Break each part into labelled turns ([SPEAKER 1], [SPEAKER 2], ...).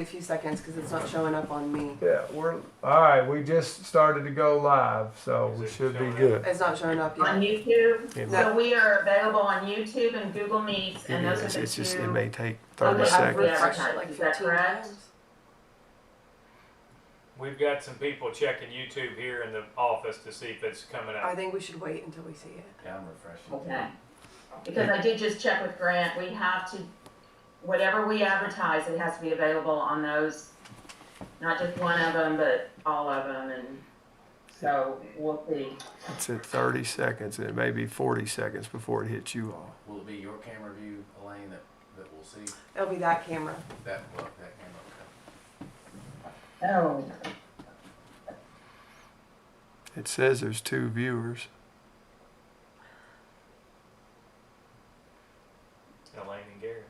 [SPEAKER 1] a few seconds because it's not showing up on me.
[SPEAKER 2] Yeah, we're all right. We just started to go live, so we should be good.
[SPEAKER 1] It's not showing up
[SPEAKER 3] On
[SPEAKER 1] yet.
[SPEAKER 3] YouTube,
[SPEAKER 2] It
[SPEAKER 3] so we are available on YouTube and Google Meets, and those are the
[SPEAKER 2] It's just it
[SPEAKER 3] two.
[SPEAKER 2] may take
[SPEAKER 3] Okay,
[SPEAKER 2] 30
[SPEAKER 3] I've
[SPEAKER 2] seconds.
[SPEAKER 1] Refreshed it like
[SPEAKER 3] Is that
[SPEAKER 1] 15
[SPEAKER 3] correct?
[SPEAKER 1] times.
[SPEAKER 4] We've got some people checking YouTube here in the office to see if it's coming
[SPEAKER 1] I
[SPEAKER 4] up.
[SPEAKER 1] think we should wait until we see it.
[SPEAKER 5] Yeah, I'm refreshing.
[SPEAKER 3] Okay. Because I did just check with Grant, we have to, whatever we advertise, it has to be available on those, not just one of them, but all of them, and so we'll see.
[SPEAKER 2] It's at 30 seconds, and it may be 40 seconds before it hits you all.
[SPEAKER 5] Will it be your camera view, Elaine, that we'll see?
[SPEAKER 1] It'll be that camera.
[SPEAKER 5] That camera,
[SPEAKER 3] Oh,
[SPEAKER 2] It says there's 2 viewers.
[SPEAKER 4] Elaine and Garrett.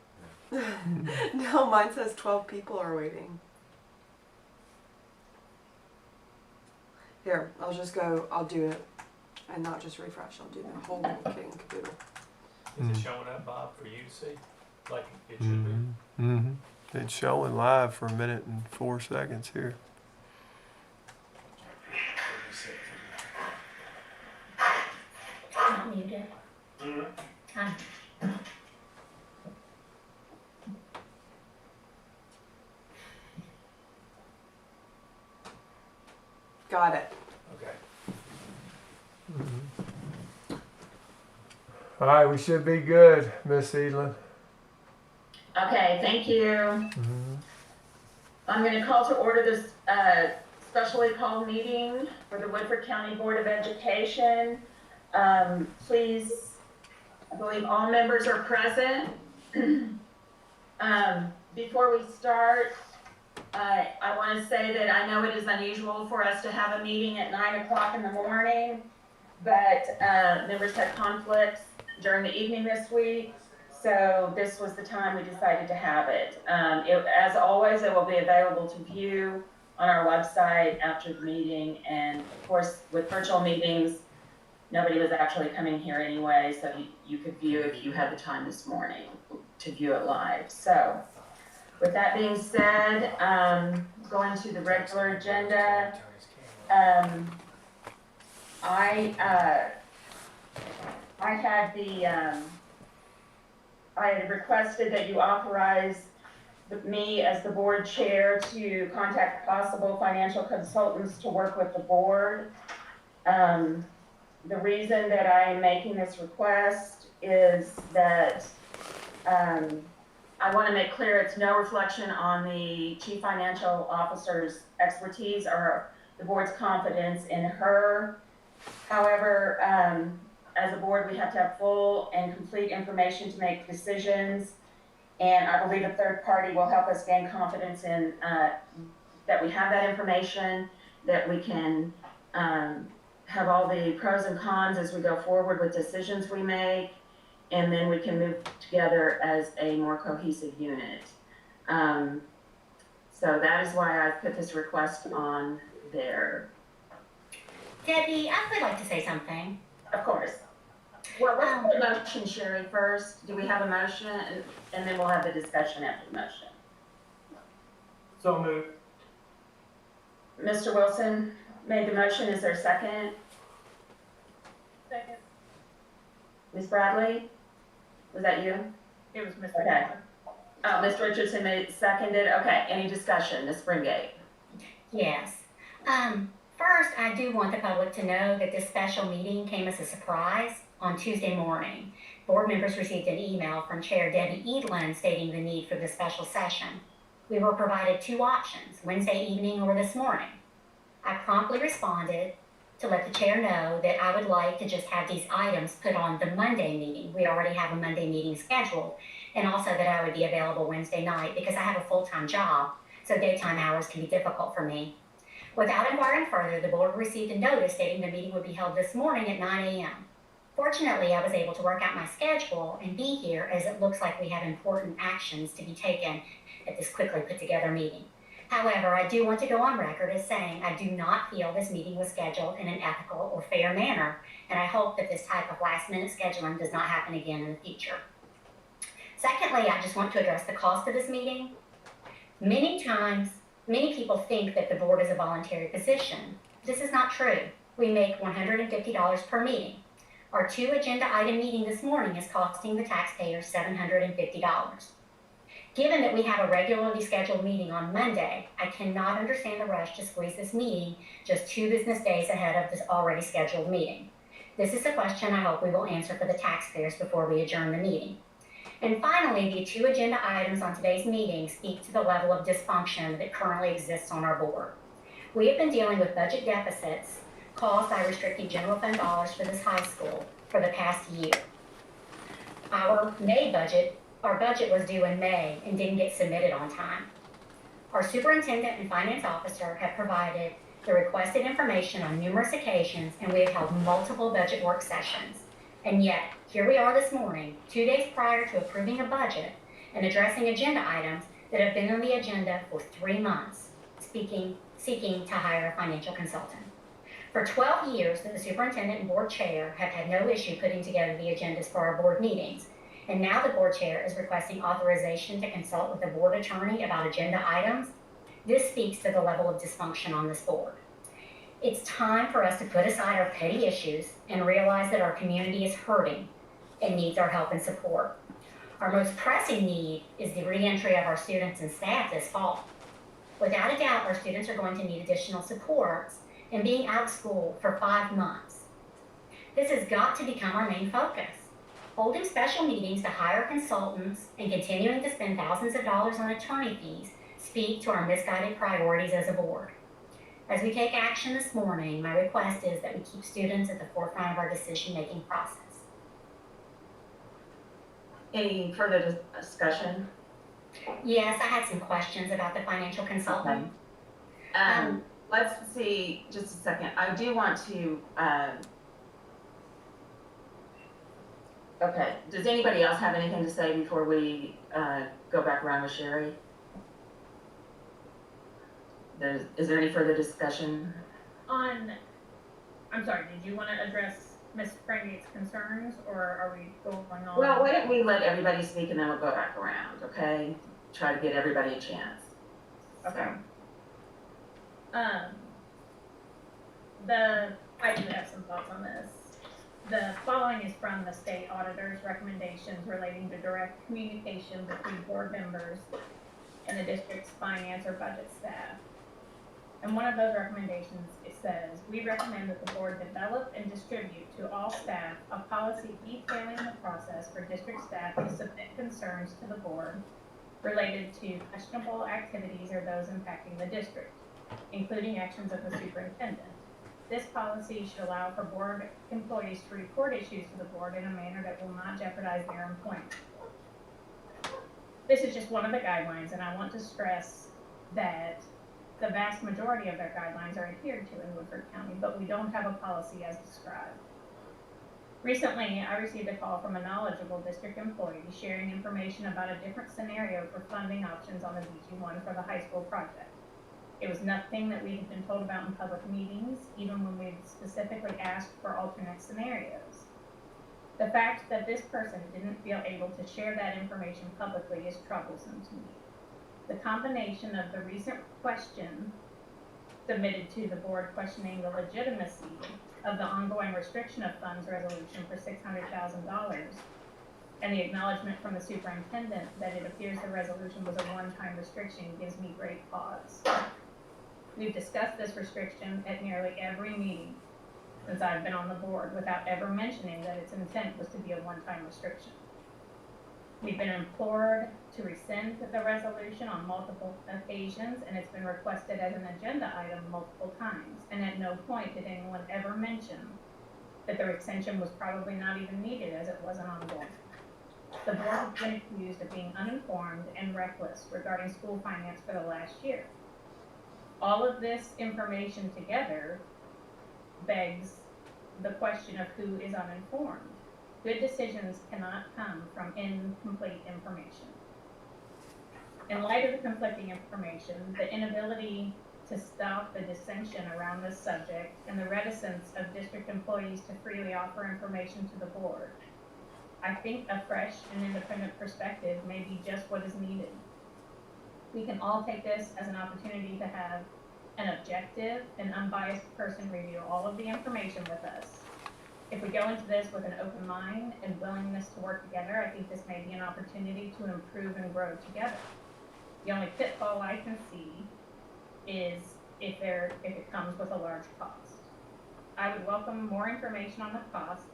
[SPEAKER 1] No, mine says 12 people are waiting. Here, I'll just go, I'll do it and not just refresh. I'll do the whole little kit and caboodle.
[SPEAKER 4] Is it showing up, Bob, for you to see? Like it should be?
[SPEAKER 2] Mm-hmm. It's showing live for 1 minute and 4 seconds here.
[SPEAKER 6] Not muted. Hi.
[SPEAKER 1] Got it.
[SPEAKER 4] Okay.
[SPEAKER 2] All right, we should be good, Miss Edlin.
[SPEAKER 3] okay, thank you. I'm gonna call to order this, specially called meeting for the Woodford County Board of Education. Please, I believe all members are present. Before we start, I want to say that I know it is unusual for us to have a meeting at 9 o'clock in the morning, but members had conflicts during the evening this week, so this was the time we decided to have it. As always, it will be available to view on our website after the meeting, and of course, with virtual meetings, nobody was actually coming here anyway, so you could view if you had the time this morning to view it live. So, with that being said, going to the regular agenda, I had requested that you authorize me as the board chair to contact possible financial consultants to work with the board. The reason that I am making this request is that I want to make clear it's no reflection on the chief financial officer's expertise or the board's confidence in her. However, as a board, we have to have full and complete information to make decisions. And I believe a third party will help us gain confidence in that we have that information, that we can have all the pros and cons as we go forward with decisions we make, and then we can move together as a more cohesive unit. So that is why I put this request on there.
[SPEAKER 6] Debbie, I would like to say something.
[SPEAKER 3] Of course. Well, let's put the motion, Sherry, first. Do we have a motion? And then we'll have the discussion after the motion.
[SPEAKER 4] So moved.
[SPEAKER 3] Mr. Wilson made the motion. Is there a second?
[SPEAKER 7] Second.
[SPEAKER 3] Ms. Bradley? Was that you?
[SPEAKER 7] It was Mr.
[SPEAKER 3] Okay.
[SPEAKER 7] Wilson.
[SPEAKER 3] Oh, Mr. Richardson seconded. Okay, any discussion? Ms. Springate?
[SPEAKER 6] Yes. First, I do want the public to know that this special meeting came as a surprise on Tuesday morning. Board members received an email from Chair Debbie Edlin stating the need for this special session. We were provided 2 options, Wednesday evening or this morning. I promptly responded to let the chair know that I would like to just have these items put on the Monday meeting. We already have a Monday meeting scheduled, and also that I would be available Wednesday night because I have a full-time job, so daytime hours can be difficult for me. Without inquiring further, the board received a notice stating the meeting would be held this morning at 9 a.m. Fortunately, I was able to work out my schedule and be here as it looks like we have important actions to be taken at this quickly put together meeting. However, I do want to go on record as saying I do not feel this meeting was scheduled in an ethical or fair manner, and I hope that this type of last-minute scheduling does not happen again in the future. Secondly, I just want to address the cost of this meeting. Many times, many people think that the board is a voluntary position. This is not true. We make $150 per meeting. Our 2 agenda item meeting this morning is costing the taxpayers $750. Given that we have a regularly scheduled meeting on Monday, I cannot understand the rush to squeeze this meeting just 2 business days ahead of this already scheduled meeting. This is a question I hope we will answer for the taxpayers before we adjourn the meeting. And finally, the 2 agenda items on today's meeting speak to the level of dysfunction that currently exists on our board. We have been dealing with budget deficits caused by restricting general fund dollars for this high school for the past year. Our budget was due in May and didn't get submitted on time. Our superintendent and finance officer have provided the requested information on numerous occasions, and we have held multiple budget work sessions. And yet, here we are this morning, 2 days prior to approving a budget and addressing agenda items that have been on the agenda for 3 months, seeking to hire a financial consultant. For 12 years, the superintendent and board chair have had no issue putting together the agendas for our board meetings. And now the board chair is requesting authorization to consult with the board attorney about agenda items. This speaks to the level of dysfunction on this board. It's time for us to put aside our petty issues and realize that our community is hurting and needs our help and support. Our most pressing need is the reentry of our students and staff this fall. Without a doubt, our students are going to need additional supports and being out of school for 5 months. This has got to become our main focus. Holding special meetings to hire consultants and continuing to spend thousands of dollars on attorney fees speak to our misguided priorities as a board. As we take action this morning, my request is that we keep students at the forefront of our decision-making process.
[SPEAKER 3] Any further discussion?
[SPEAKER 6] Yes, I had some questions about the financial consultant.
[SPEAKER 3] Let's see, just a second. I do want to, okay, does anybody else have anything to say before we go back around with Sherry? Is there any further discussion?
[SPEAKER 7] I'm sorry, did you want to address Ms. Frangate's concerns, or are we going on?
[SPEAKER 3] Well, why don't we let everybody speak and then we'll go back around, okay? Try to get everybody a chance.
[SPEAKER 7] Okay. I do have some thoughts on this. The following is from the state auditor's recommendations relating to direct communication between board members and the district's finance or budget staff. And one of those recommendations, it says, we recommend that the board develop and distribute to all staff a policy detailing the process for district staff to submit concerns to the board related to questionable activities or those impacting the district, including actions of the superintendent. This policy should allow for board employees to report issues to the board in a manner that will not jeopardize their employment. This is just one of the guidelines, and I want to stress that the vast majority of their guidelines are adhered to in Woodford County, but we don't have a policy as described. Recently, I received a call from a knowledgeable district employee sharing information about a different scenario for funding options on the BG1 for the high school project. It was nothing that we had been told about in public meetings, even when we had specifically asked for alternate scenarios. The fact that this person didn't feel able to share that information publicly is troublesome to me. The combination of the recent question submitted to the board questioning the legitimacy of the ongoing restriction of funds resolution for $600,000 and the acknowledgement from the superintendent that it appears the resolution was a one-time restriction gives me great pause. We've discussed this restriction at nearly every meeting since I've been on the board without ever mentioning that its intent was to be a one-time restriction. We've been implored to rescind the resolution on multiple occasions, and it's been requested as an agenda item multiple times, and at no point did anyone ever mention that the extension was probably not even needed as it wasn't ongoing. The board has been accused of being uninformed and reckless regarding school finance for the last year. All of this information together begs the question of who is uninformed. Good decisions cannot come from incomplete information. In light of the conflicting information, the inability to stop the dissension around this subject, and the reticence of district employees to freely offer information to the board, I think a fresh and independent perspective may be just what is needed. We can all take this as an opportunity to have an objective and unbiased person review all of the information with us. If we go into this with an open mind and willingness to work together, I think this may be an opportunity to improve and grow together. The only pitfall I can see is if it comes with a large cost. I would welcome more information on the costs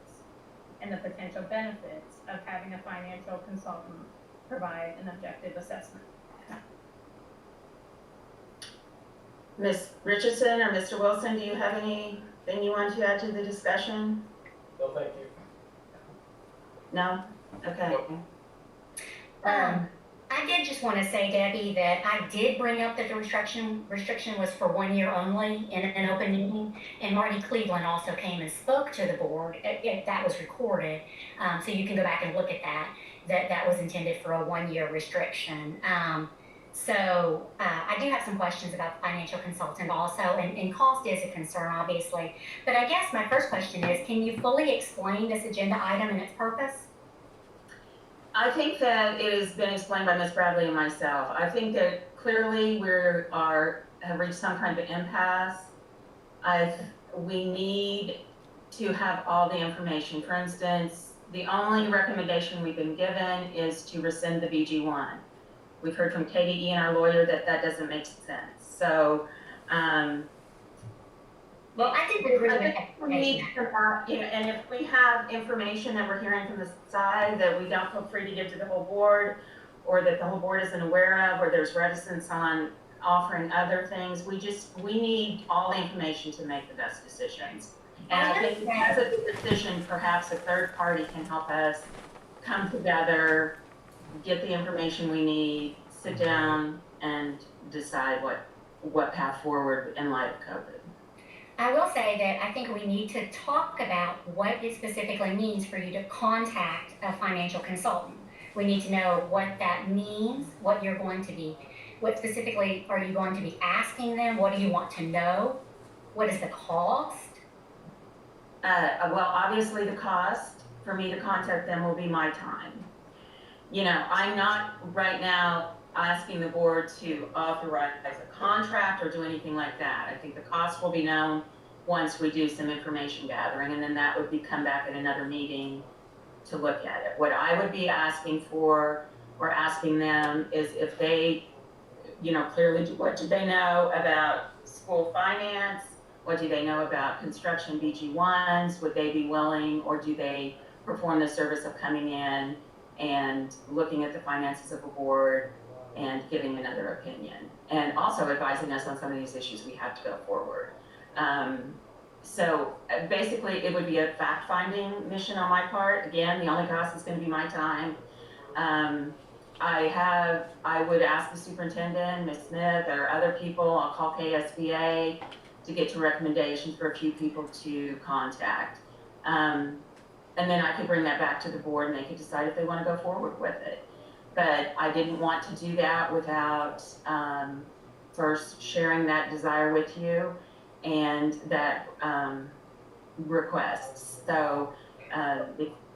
[SPEAKER 7] and the potential benefits of having a financial consultant provide an objective assessment.
[SPEAKER 3] Ms. Richardson or Mr. Wilson, do you have anything you want to add to the discussion?
[SPEAKER 4] No, thank you.
[SPEAKER 3] No? Okay.
[SPEAKER 6] I did just want to say, Debbie, that I did bring up that the restriction was for 1 year only in an open meeting, and Marty Cleveland also came and spoke to the board. That was recorded, so you can go back and look at that. That was intended for a 1 year restriction. So I do have some questions about the financial consultant also, and cost is a concern, obviously. But I guess my first question is, can you fully explain this agenda item and its purpose?
[SPEAKER 3] I think that it has been explained by Ms. Bradley and myself. I think that clearly have reached some kind of impasse. We need to have all the information. For instance, the only recommendation we've been given is to rescind the BG1. We've heard from KDE and our lawyer that doesn't make sense. So,
[SPEAKER 6] Well, I did agree with that.
[SPEAKER 3] we need to, and if we have information that we're hearing from the side that we don't feel free to give to the whole board, or that the whole board isn't aware of, or there's reticence on offering other things, we need all the information to make the best decisions. And I think that's a decision, perhaps a third party can help us come together, get the information we need, sit down and decide what path forward in light of COVID.
[SPEAKER 6] I will say that I think we need to talk about what it specifically means for you to contact a financial consultant. We need to know what that means, what specifically are you going to be asking them? What do you want to know? What is the cost?
[SPEAKER 3] Well, obviously the cost for me to contact them will be my time. I'm not right now asking the board to authorize a contract or do anything like that. I think the cost will be known once we do some information gathering, and then that would come back at another meeting to look at it. What I would be asking for or asking them is if they, clearly what do they know about school finance? What do they know about construction BG1s? Would they be willing, or do they perform the service of coming in and looking at the finances of a board and giving another opinion, and also advising us on some of these issues we have to go forward. So basically it would be a fact-finding mission on my part. Again, the only cost is going to be my time. I would ask the superintendent, Ms. Smith, or other people, I'll call KSBA to get to recommendations for a few people to contact. And then I could bring that back to the board and they could decide if they want to go forward with it. But I didn't want to do that without first sharing that desire with you and that request. So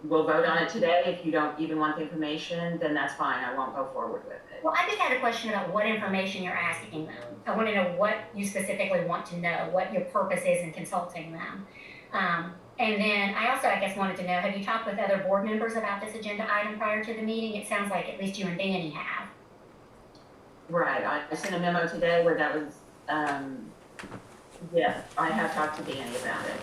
[SPEAKER 3] we'll vote on it today. If you don't even want the information, then that's fine. I won't go forward with it.
[SPEAKER 6] Well, I just had a question about what information you're asking them. I want to know what you specifically want to know, what your purpose is in consulting them. And then I also, wanted to know, have you talked with other board members about this agenda item prior to the meeting? It sounds like at least you and Danny have.
[SPEAKER 3] Right. I sent a memo today where that was, yes, I have talked to Danny about it.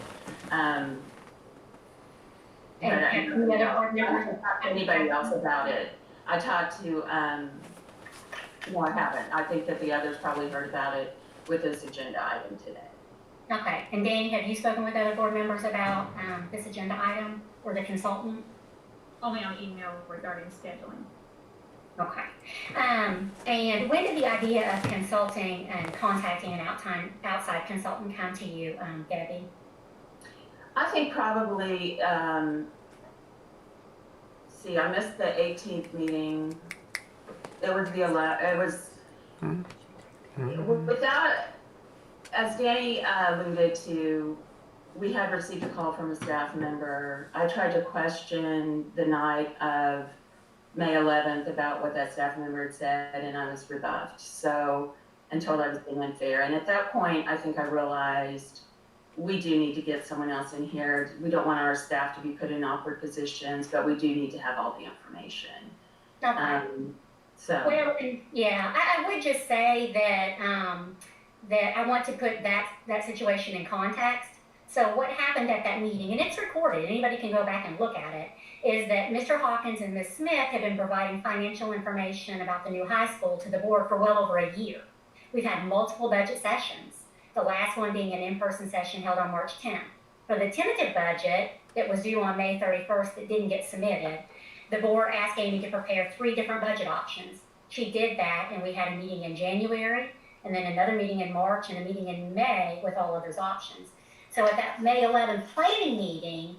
[SPEAKER 3] But I haven't talked to anybody else about it. I talked to, no, I haven't. I think that the others probably heard about it with this agenda item today.
[SPEAKER 6] Okay. And Danny, have you spoken with other board members about this agenda item or the consultant?
[SPEAKER 7] Only on email regarding scheduling.
[SPEAKER 6] Okay. And when did the idea of consulting and contacting an outside consultant come to you, Debbie?
[SPEAKER 3] I think probably, I missed the 18th meeting. It was without, as Danny alluded to, we had received a call from a staff member. I tried to question the night of May 11th about what that staff member had said, and I was rebuffed. So, and told I was being unfair. And at that point, I think I realized we do need to get someone else in here. We don't want our staff to be put in awkward positions, but we do need to have all the information.
[SPEAKER 6] Okay.
[SPEAKER 3] So,
[SPEAKER 6] Well, yeah, I would just say that, that I want to put that situation in context. So what happened at that meeting, and it's recorded, anybody can go back and look at it, is that Mr. Hawkins and Ms. Smith have been providing financial information about the new high school to the board for well over a year. We've had multiple budget sessions, the last one being an in-person session held on March 10th. For the tentative budget that was due on May 31st that didn't get submitted, the board asked Amy to prepare 3 different budget options. She did that, and we had a meeting in January, and then another meeting in March, and a meeting in May with all of those options. So at that May 11th planning meeting,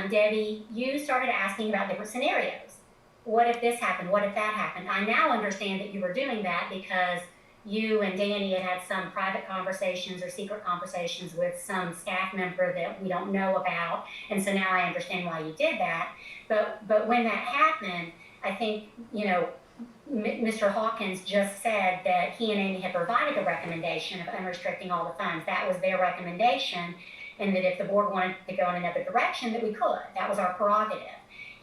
[SPEAKER 6] Debbie, you started asking about different scenarios. What if this happened? What if that happened? I now understand that you were doing that because you and Danny had some private conversations or secret conversations with some staff member that we don't know about. And so now I understand why you did that. But when that happened, I think, you know, Mr. Hawkins just said that he and Amy had provided a recommendation of unrestricting all the funds. That was their recommendation. And that if the board wanted to go in another direction, that we could. That was our prerogative.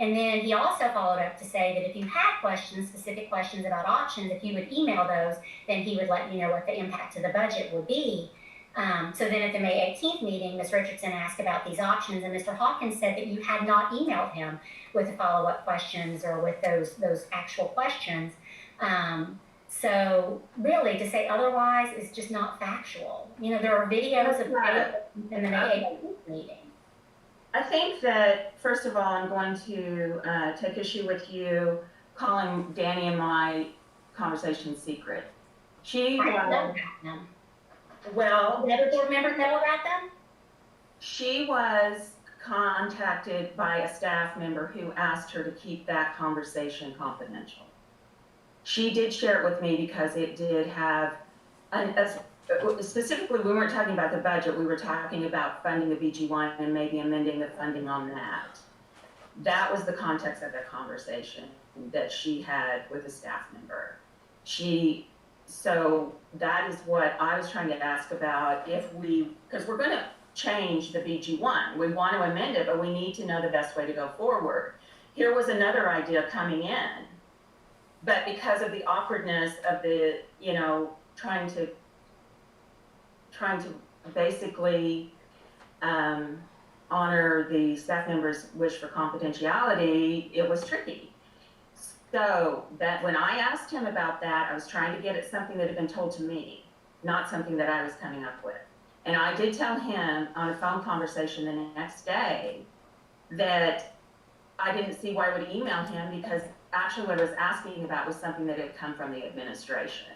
[SPEAKER 6] And then he also followed up to say that if you had questions, specific questions about options, if you would email those, then he would let you know what the impact to the budget would be. So then at the May 18th meeting, Ms. Richardson asked about these options, and Mr. Hawkins said that you had not emailed him with the follow-up questions or with those actual questions. So really, to say otherwise is just not factual. You know, there are videos of in the May 18th meeting.
[SPEAKER 3] I think that, first of all, I'm going to take issue with you calling Danny and my conversation secret.
[SPEAKER 6] I didn't know about them.
[SPEAKER 3] Well,
[SPEAKER 6] Did other board members know about them?
[SPEAKER 3] she was contacted by a staff member who asked her to keep that conversation confidential. She did share it with me because it did have, specifically, we weren't talking about the budget, we were talking about funding the BG1 and maybe amending the funding on that. That was the context of the conversation that she had with a staff member. So that is what I was trying to ask about, because we're going to change the BG1. We want to amend it, but we need to know the best way to go forward. Here was another idea coming in, but because of the awkwardness of the, you know, trying to basically honor the staff member's wish for confidentiality, it was tricky. So that when I asked him about that, I was trying to get at something that had been told to me, not something that I was coming up with. And I did tell him on a phone conversation the next day that I didn't see why I would email him, because actually what I was asking about was something that had come from the administration.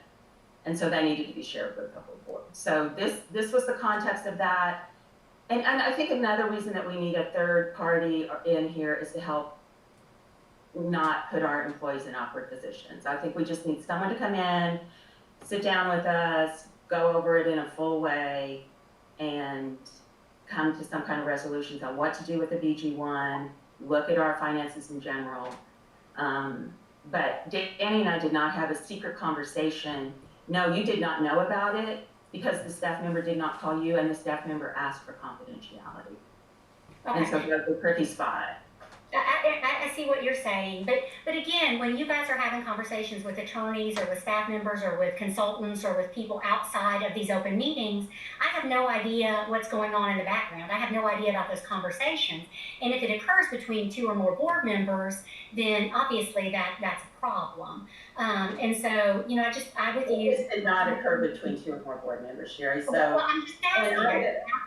[SPEAKER 3] And so that needed to be shared with the whole board. So this was the context of that. And I think another reason that we need a third party in here is to help not put our employees in awkward positions. I think we just need someone to come in, sit down with us, go over it in a full way, and come to some kind of resolutions on what to do with the BG1, look at our finances in general. But Danny and I did not have a secret conversation. No, you did not know about it because the staff member did not call you and the staff member asked for confidentiality.
[SPEAKER 6] Okay.
[SPEAKER 3] And so that's a tricky spot.
[SPEAKER 6] I see what you're saying, but again, when you guys are having conversations with attorneys or with staff members or with consultants or with people outside of these open meetings, I have no idea what's going on in the background. I have no idea about those conversations. And if it occurs between 2 or more board members, then obviously that's a problem. And so, you know, I would use.
[SPEAKER 3] It did not occur between 2 or more board members, Sherry. So
[SPEAKER 6] Well, I'm just asking.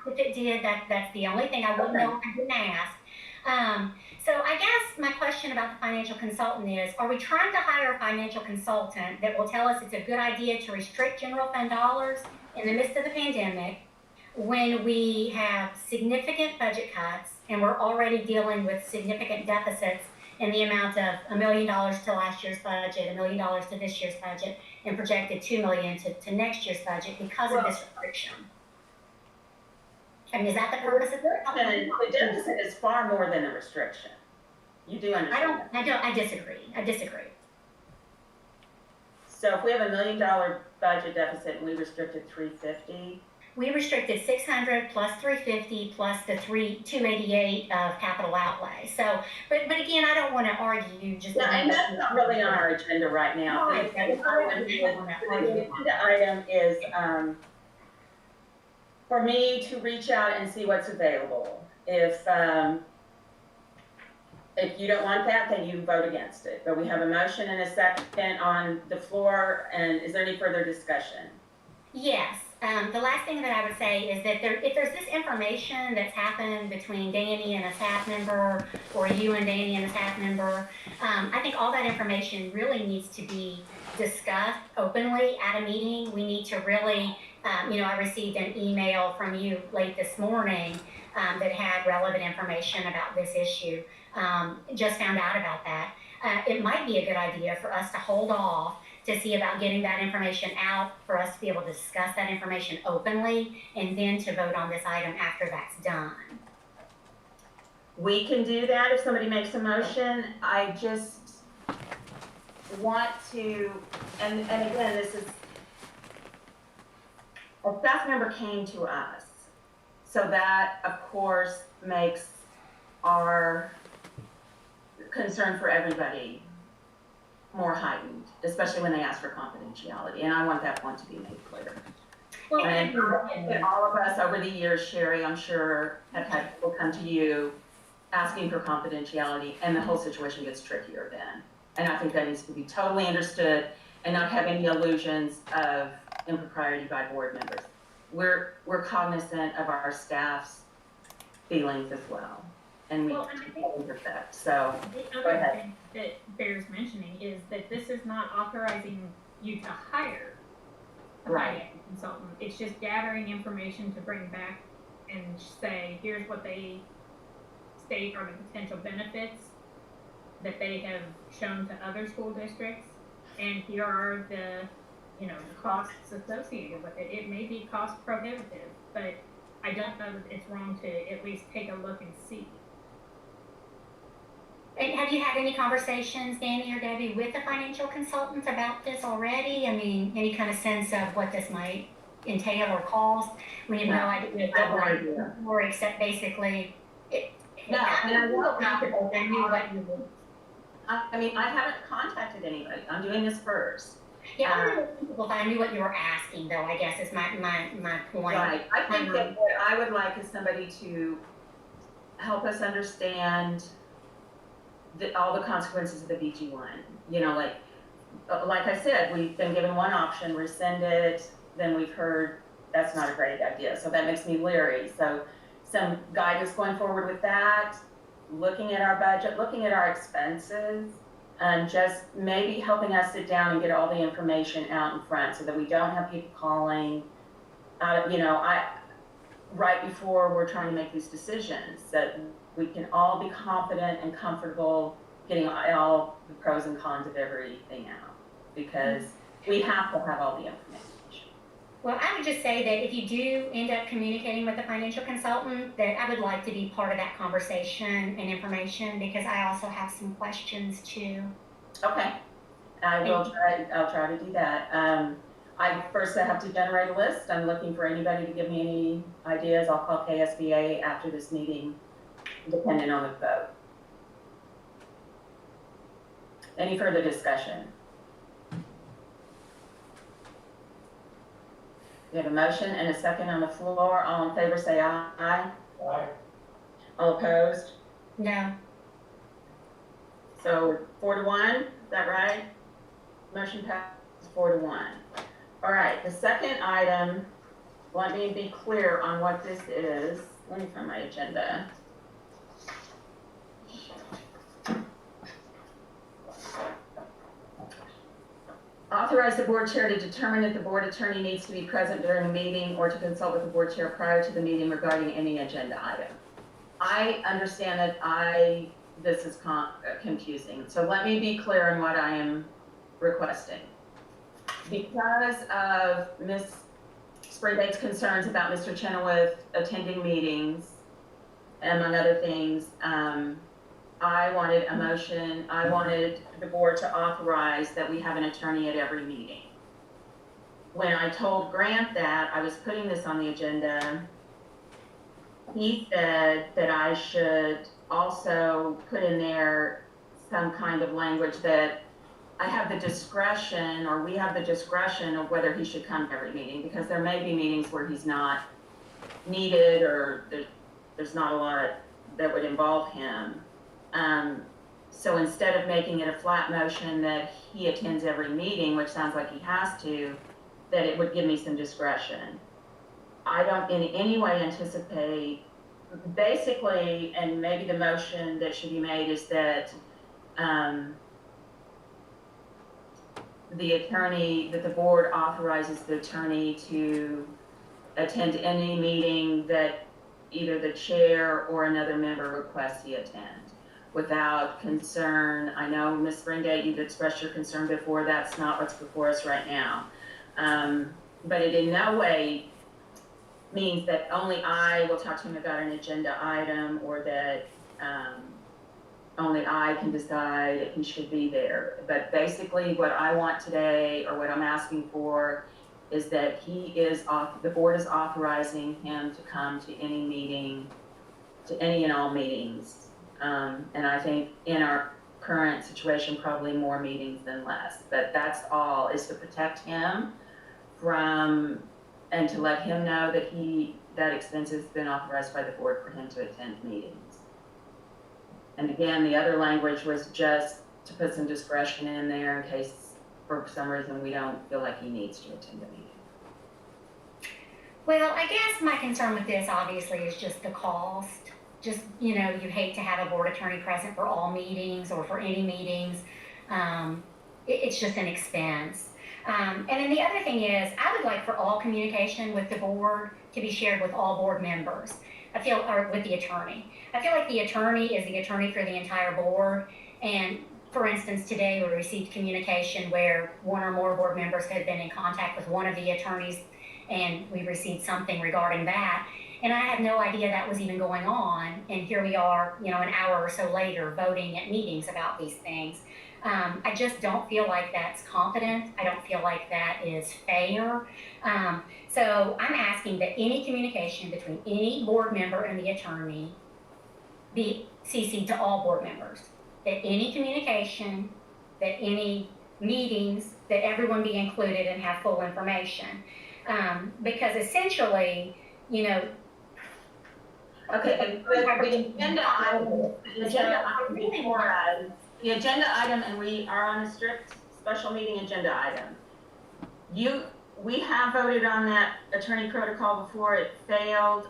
[SPEAKER 6] If it did, that's the only thing. I wouldn't know if I didn't ask. So I guess my question about the financial consultant is, are we trying to hire a financial consultant that will tell us it's a good idea to restrict general fund dollars in the midst of the pandemic when we have significant budget cuts and we're already dealing with significant deficits in the amount of $1 million to last year's budget, $1 million to this year's budget, and projected $2 million to next year's budget because of this restriction? I mean, is that the purpose of
[SPEAKER 3] the deficit is far more than a restriction. You do understand that?
[SPEAKER 6] I disagree.
[SPEAKER 3] So if we have $1 million budget deficit and we restricted 350,
[SPEAKER 6] We restricted 600 plus 350 plus the 288 of capital outlay. So, but again, I don't want to argue just.
[SPEAKER 3] yeah, and that's not really on our agenda right now.
[SPEAKER 6] No,
[SPEAKER 3] The agenda item is, for me to reach out and see what's available. If you don't want that, then you vote against it. But we have a motion and a second on the floor, and is there any further discussion?
[SPEAKER 6] Yes. The last thing that I would say is that if there's this information that's happened between Danny and a staff member, or you and Danny and a staff member, I think all that information really needs to be discussed openly at a meeting. We need to really, I received an email from you late this morning that had relevant information about this issue. Just found out about that. It might be a good idea for us to hold off to see about getting that information out, for us to be able to discuss that information openly, and then to vote on this item after that's done.
[SPEAKER 3] We can do that if somebody makes a motion. I just want to, and again, this is, a staff member came to us. So that, of course, makes our concern for everybody more heightened, especially when they ask for confidentiality, and I want that point to be made clear.
[SPEAKER 6] Well,
[SPEAKER 3] And all of us over the years, Sherry, I'm sure, have had people come to you asking for confidentiality, and the whole situation gets trickier then. And I think that needs to be totally understood and not have any illusions of impropriety by board members. We're cognizant of our staff's feelings as well, and we
[SPEAKER 7] Well, and I think
[SPEAKER 3] totally respect. So
[SPEAKER 7] the
[SPEAKER 3] Go
[SPEAKER 7] other
[SPEAKER 3] ahead.
[SPEAKER 7] thing that bears mentioning is that this is not authorizing you to hire a
[SPEAKER 3] Right.
[SPEAKER 7] finance consultant. It's just gathering information to bring back and say, here's what they state are the potential benefits that they have shown to other school districts, and here are the costs associated with it. It may be cost prohibitive, but I don't know that it's wrong to at least take a look and see.
[SPEAKER 6] And have you had any conversations, Danny or Debbie, with the financial consultants about this already? I mean, any kind of sense of what this might entail or cost? We have no idea
[SPEAKER 3] I have no
[SPEAKER 6] what
[SPEAKER 3] idea.
[SPEAKER 6] or except basically it.
[SPEAKER 3] No, and I will
[SPEAKER 6] comfortable. I knew what you would.
[SPEAKER 3] I mean, I haven't contacted anybody. I'm doing this first.
[SPEAKER 6] Yeah, I'm really comfortable. If I knew what you were asking, though. I guess is my point.
[SPEAKER 3] Right. I think that what I would like is somebody to help us understand all the consequences of the BG one. Like I said, we've been given one option, rescind it, then we've heard that's not a great idea. So that makes me leery. So some guidance going forward with that, looking at our budget, looking at our expenses, and just maybe helping us sit down and get all the information out in front so that we don't have people calling, right before we're trying to make these decisions, that we can all be confident and comfortable getting all the pros and cons of everything out, because we have to have all the information.
[SPEAKER 6] Well, I would just say that if you do end up communicating with a financial consultant, that I would like to be part of that conversation and information, because I also have some questions too.
[SPEAKER 3] Okay, I'll try to do that. I have to generate a list. I'm looking for anybody to give me any ideas. I'll call KSBA after this meeting, depending on the vote. Any further discussion? We have a motion and a second on the floor. All in favor say aye.
[SPEAKER 4] Aye.
[SPEAKER 3] All opposed?
[SPEAKER 6] No.
[SPEAKER 3] So 4-1, is that right? Motion passes 4-1. All right, the second item, let me be clear on what this is. Let me find my agenda. Authorize the board chair to determine if the board attorney needs to be present during a meeting or to consult with the board chair prior to the meeting regarding any agenda item. I understand that this is confusing, so let me be clear on what I am requesting. Because of Ms. Spraybake's concerns about Mr. Chenoweth attending meetings, among other things, I wanted a motion, I wanted the board to authorize that we have an attorney at every meeting. When I told Grant that I was putting this on the agenda, he said that I should also put in there some kind of language that I have the discretion, or we have the discretion of whether he should come to every meeting, because there may be meetings where he's not needed, or there's not a lot that would involve him. So instead of making it a flat motion that he attends every meeting, which sounds like he has to, that it would give me some discretion. I don't in any way anticipate, basically, and maybe the motion that should be made is that the board authorizes the attorney to attend any meeting that either the chair or another member requests he attend, without concern. I know, Ms. Springate, you've expressed your concern before. That's not what's before us right now. But it in no way means that only I will talk to him about an agenda item, or that only I can decide if he should be there. But basically what I want today, or what I'm asking for, is that the board is authorizing him to come to any meeting, to any and all meetings. And I think in our current situation, probably more meetings than less. But that's all, is to protect him from, and to let him know that that expense has been authorized by the board for him to attend meetings. And again, the other language was just to put some discretion in there in case for some reason we don't feel like he needs to attend a meeting.
[SPEAKER 6] Well, I guess my concern with this obviously is just the cost. Just, you hate to have a board attorney present for all meetings or for any meetings. It's just an expense. And then the other thing is, I would like for all communication with the board to be shared with all board members. Or with the attorney. I feel like the attorney is the attorney for the entire board. And for instance, today we received communication where one or more board members had been in contact with one of the attorneys, and we received something regarding that. And I had no idea that was even going on. And here we are, an hour or so later voting at meetings about these things. I just don't feel like that's competent. I don't feel like that is fair. So I'm asking that any communication between any board member and the attorney be CC'd to all board members. That any communication, that any meetings, that everyone be included and have full information. Because essentially,
[SPEAKER 3] Okay, the agenda item, and we are on a strict special meeting agenda item. We have voted on that attorney protocol before, it failed.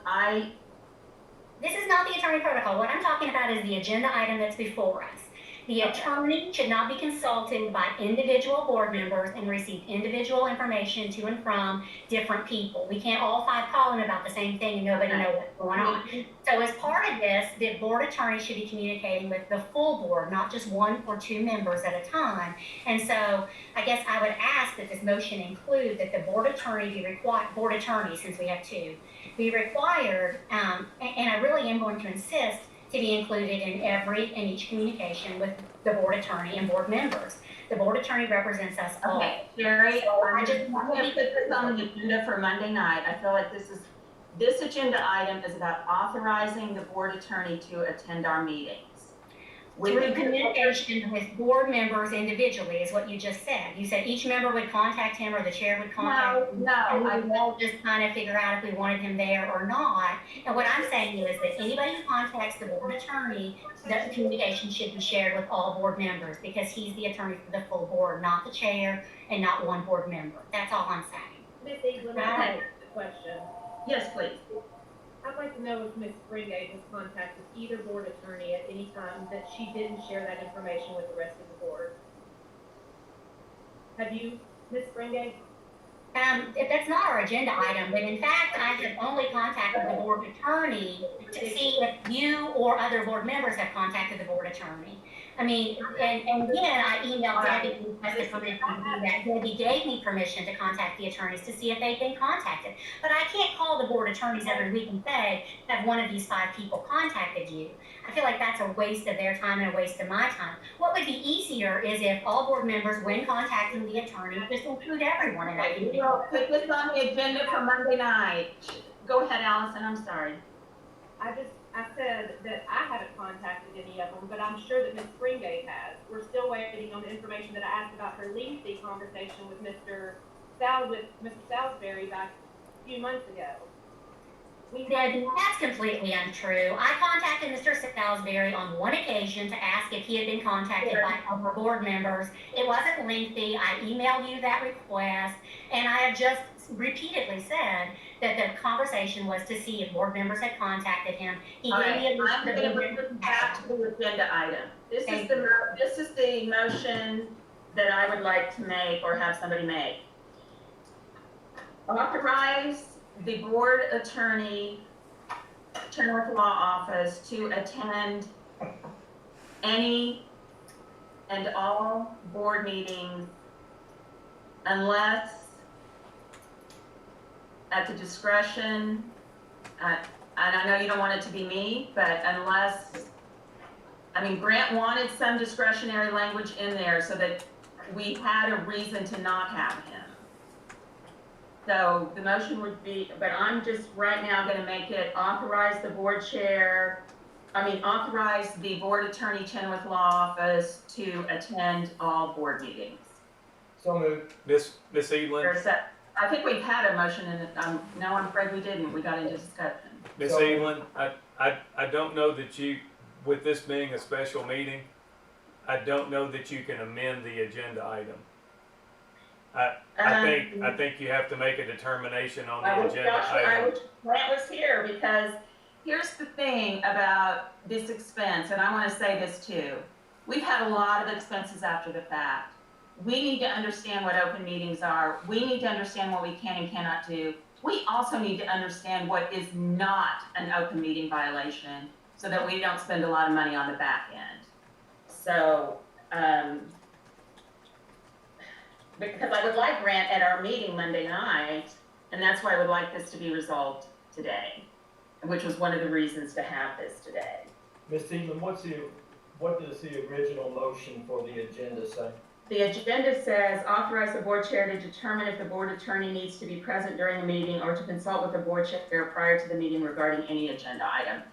[SPEAKER 6] This is not the attorney protocol. What I'm talking about is the agenda item that's before us. The attorney should not be consulted by individual board members and receive individual information to and from different people. We can't all five call him about the same thing and nobody know what's going on. So as part of this, the board attorney should be communicating with the full board, not just one or two members at a time. And so I guess I would ask that this motion include that the board attorney be required, board attorney, since we have two, be required, and I really am going to insist to be included in each communication with the board attorney and board members. The board attorney represents us all.
[SPEAKER 3] Okay, Sherry,
[SPEAKER 6] So
[SPEAKER 3] I'm going to put this on the agenda for Monday night. I feel like this agenda item is about authorizing the board attorney to attend our meetings.
[SPEAKER 6] Through communication with board members individually is what you just said. You said each member would contact him or the chair would contact him. And we would all just kind of figure out if we wanted him there or not. And what I'm saying is that anybody who contacts the board attorney, that the communication should be shared with all board members, because he's the attorney for the full board, not the chair and not one board member. That's all I'm saying.
[SPEAKER 7] Ms. Eaglin, I have a question.
[SPEAKER 3] Yes, please.
[SPEAKER 7] I'd like to know if Ms. Springate has contacted either board attorney at any time that she didn't share that information with the rest of the board. Have you, Ms. Springate?
[SPEAKER 6] If that's not our agenda item, but in fact, I have only contacted the board attorney to see if you or other board members have contacted the board attorney. I mean, and again, I emailed Debbie and requested permission to do that. Debbie gave me permission to contact the attorneys to see if they've been contacted. But I can't call the board attorneys every week and say, have one of these 5 people contacted you? I feel like that's a waste of their time and a waste of my time. What would be easier is if all board members, when contacting the attorney, just include everyone in that
[SPEAKER 3] Okay,
[SPEAKER 6] meeting.
[SPEAKER 3] we'll put this on the agenda for Monday night. Go ahead, Allison, I'm sorry.
[SPEAKER 8] I said that I haven't contacted any of them, but I'm sure that Ms. Springate has. We're still waiting on the information that I asked about her lengthy conversation with Mr. Salisbury back a few months ago.
[SPEAKER 6] Debbie, that's completely untrue. I contacted Mr. Salisbury on one occasion to ask if he had been contacted by other board members. It wasn't lengthy. I emailed you that request, and I have just repeatedly said that the conversation was to see if board members had contacted him. He
[SPEAKER 3] All
[SPEAKER 6] gave me
[SPEAKER 3] right,
[SPEAKER 6] a list
[SPEAKER 3] I'm
[SPEAKER 6] of
[SPEAKER 3] gonna
[SPEAKER 6] the
[SPEAKER 3] bring this back to the agenda item. This is the motion that I would like to make or have somebody make. Authorize the board attorney, Kenworth Law Office, to attend any and all board meetings unless at the discretion, and I know you don't want it to be me, but unless, I mean, Grant wanted some discretionary language in there so that we had a reason to not have him. So the motion would be, but I'm just right now gonna make it authorize the board chair, authorize the board attorney, Chenoweth Law Office, to attend all board meetings.
[SPEAKER 2] So moved.
[SPEAKER 4] Miss Evelyn,
[SPEAKER 3] There's that, I think we've had a motion and, no, I'm afraid we didn't, we got into discussion.
[SPEAKER 4] Miss
[SPEAKER 2] So-
[SPEAKER 4] Evelyn, I don't know that you, with this being a special meeting, I don't know that you can amend the agenda item. I think you have to make a determination on
[SPEAKER 3] I
[SPEAKER 4] the
[SPEAKER 3] wish
[SPEAKER 4] agenda
[SPEAKER 3] Joshua, I
[SPEAKER 4] item.
[SPEAKER 3] wish Grant was here, because here's the thing about this expense, and I wanna say this too. We've had a lot of expenses after the fact. We need to understand what open meetings are. We need to understand what we can and cannot do. We also need to understand what is not an open meeting violation, so that we don't spend a lot of money on the back end. So, because I would like Grant at our meeting Monday night, and that's why I would like this to be resolved today, which was one of the reasons to have this today.
[SPEAKER 9] Ms. Evelyn, what does the original motion for the agenda say?
[SPEAKER 3] The agenda says authorize the board chair to determine if the board attorney needs to be present during the meeting or to consult with the board chair prior to the meeting regarding any agenda item.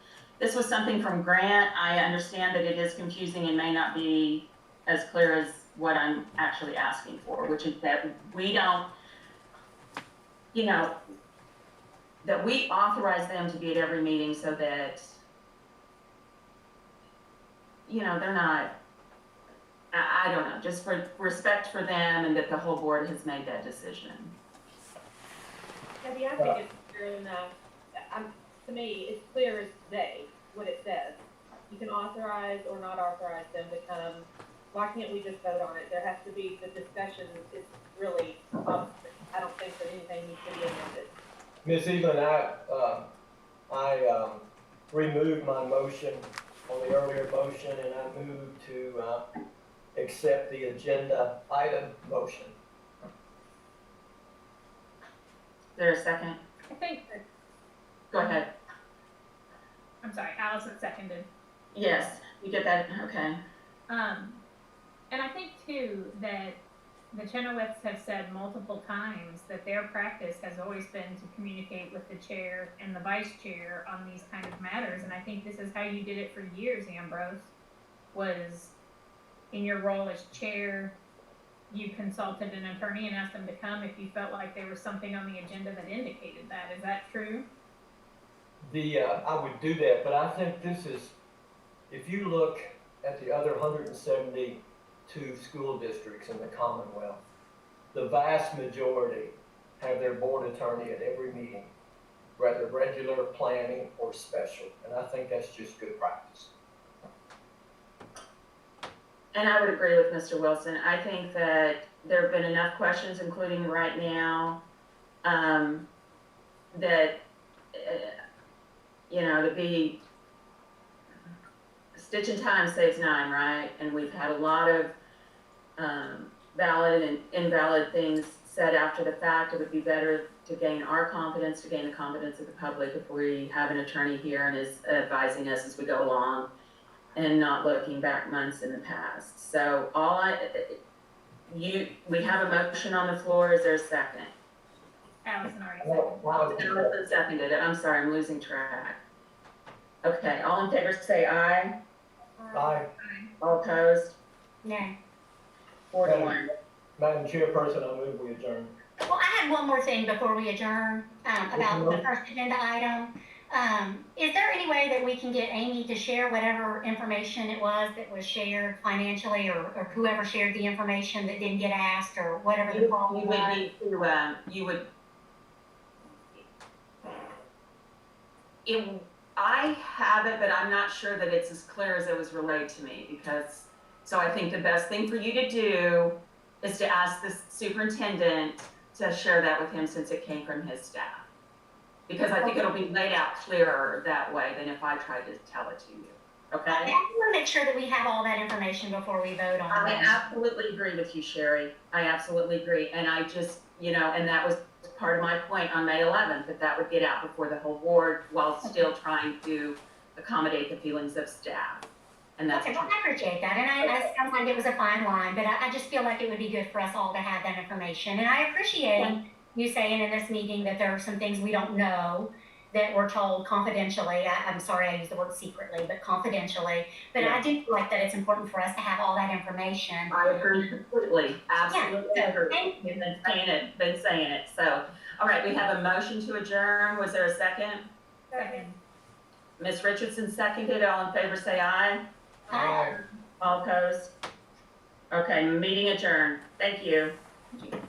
[SPEAKER 3] This was something from Grant. I understand that it is confusing and may not be as clear as what I'm actually asking for, which is that we don't, that we authorize them to be at every meeting so that, they're not, I don't know, just for respect for them and that the whole board has made that decision.
[SPEAKER 8] Debbie, I think it's clear enough. To me, it's clear as day what it says. You can authorize or not authorize them to come. Why can't we just vote on it? There has to be, the discussion is really, I don't think that anything needs to be amended.
[SPEAKER 9] Ms. Evelyn, I removed my motion on the earlier motion, and I moved to accept the agenda item motion.
[SPEAKER 3] Is there a second?
[SPEAKER 7] I think that,
[SPEAKER 3] Go ahead.
[SPEAKER 7] I'm sorry, Allison seconded.
[SPEAKER 3] Yes, you get that? Okay.
[SPEAKER 7] And I think too that the Chenoweths have said multiple times that their practice has always been to communicate with the chair and the vice chair on these kind of matters. And I think this is how you did it for years, Ambrose, was in your role as chair, you consulted an attorney and asked them to come if you felt like there was something on the agenda that indicated that. Is that true?
[SPEAKER 9] I would do that, but I think this is, if you look at the other 172 school districts in the Commonwealth, the vast majority have their board attorney at every meeting, whether regular, planning, or special. And I think that's just good practice.
[SPEAKER 3] And I would agree with Mr. Wilson. I think that there have been enough questions, including right now, that, to be stitch in time saves nine, right? And we've had a lot of valid and invalid things said after the fact. It would be better to gain our confidence, to gain the confidence of the public, if we have an attorney here and is advising us as we go along and not looking back months in the past. So we have a motion on the floor. Is there a second?
[SPEAKER 7] Allison already seconded.
[SPEAKER 3] Allison seconded it. I'm sorry, I'm losing track. Okay, all in favor say aye.
[SPEAKER 9] Aye.
[SPEAKER 3] All opposed?
[SPEAKER 6] Nay.
[SPEAKER 3] 41.
[SPEAKER 9] Madam Chairperson, I move we adjourn.
[SPEAKER 6] Well, I had one more thing before we adjourn, about the first agenda item. Is there any way that we can get Amy to share whatever information it was that was shared financially, or whoever shared the information that didn't get asked, or whatever the problem
[SPEAKER 3] You would
[SPEAKER 6] was?
[SPEAKER 3] need to, I have it, but I'm not sure that it's as clear as it was relayed to me, so I think the best thing for you to do is to ask the superintendent to share that with him, since it came from his staff. Because I think it'll be laid out clearer that way than if I tried to tell it to you, okay?
[SPEAKER 6] I want to make sure that we have all that information before we vote on
[SPEAKER 3] I
[SPEAKER 6] it.
[SPEAKER 3] absolutely agree with you, Sherry. I absolutely agree. And I just, and that was part of my point on May 11th, that would get out before the whole board while still trying to accommodate the feelings of staff. And that's
[SPEAKER 6] Okay, well, I appreciate that, and I sounds like it was a fine line, but I just feel like it would be good for us all to have that information, and I appreciate you saying in this meeting that there are some things we don't know that we're told confidentially. I'm sorry I used the word secretly, but confidentially, but I do feel like that it's important for us to have all that information.
[SPEAKER 3] I agree completely, absolutely
[SPEAKER 6] Yeah, so
[SPEAKER 3] agree.
[SPEAKER 6] thank
[SPEAKER 3] You've been saying it. So, all right, we have a motion to adjourn. Was there a second?
[SPEAKER 7] Second.
[SPEAKER 3] Ms. Richardson seconded. All in favor say aye.
[SPEAKER 6] Aye.
[SPEAKER 3] All opposed? Okay, meeting adjourned. Thank you.
[SPEAKER 6] Thank you.